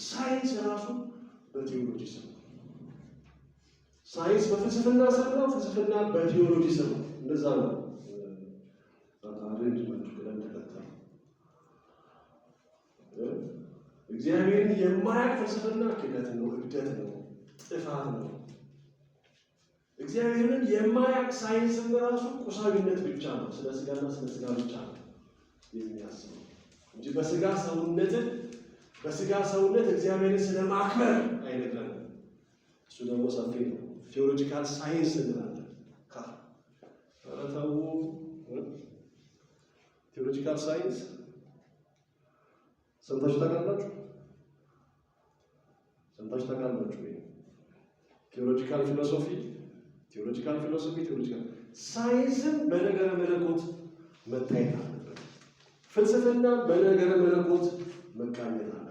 ሳይንስ ራሱ በቴዎሎጂ ስም ሳይንስ በፍልስፍና ስም ነው፣ ፍልስፍና በቴዎሎጂ ስም ነው። እንደዛ ነው አሬንጅመንቱ ቅደም ተከተል። እግዚአብሔርን የማያውቅ ፍልስፍና ክደት ነው፣ እብደት ነው፣ ጥፋት ነው። እግዚአብሔርን የማያውቅ ሳይንስም ራሱ ቁሳዊነት ብቻ ነው፣ ስለ ስጋና ስለ ስጋ ብቻ ነው የሚያስበው እንጂ በስጋ ሰውነት እግዚአብሔርን ስለማክበር አይነግረንም። እሱ ደግሞ ሰፊ ነው። ቴዎሎጂካል ሳይንስ እንላለን። ተው ቴዎሎጂካል ሳይንስ ሰምታችሁ ታውቃላችሁ? ቴዎሎጂካል ፊሎሶፊ ሳይንስን በነገረ መለኮት መታየት አለበት። ፍልስፍና በነገረ መለኮት መቃኘት አለበት።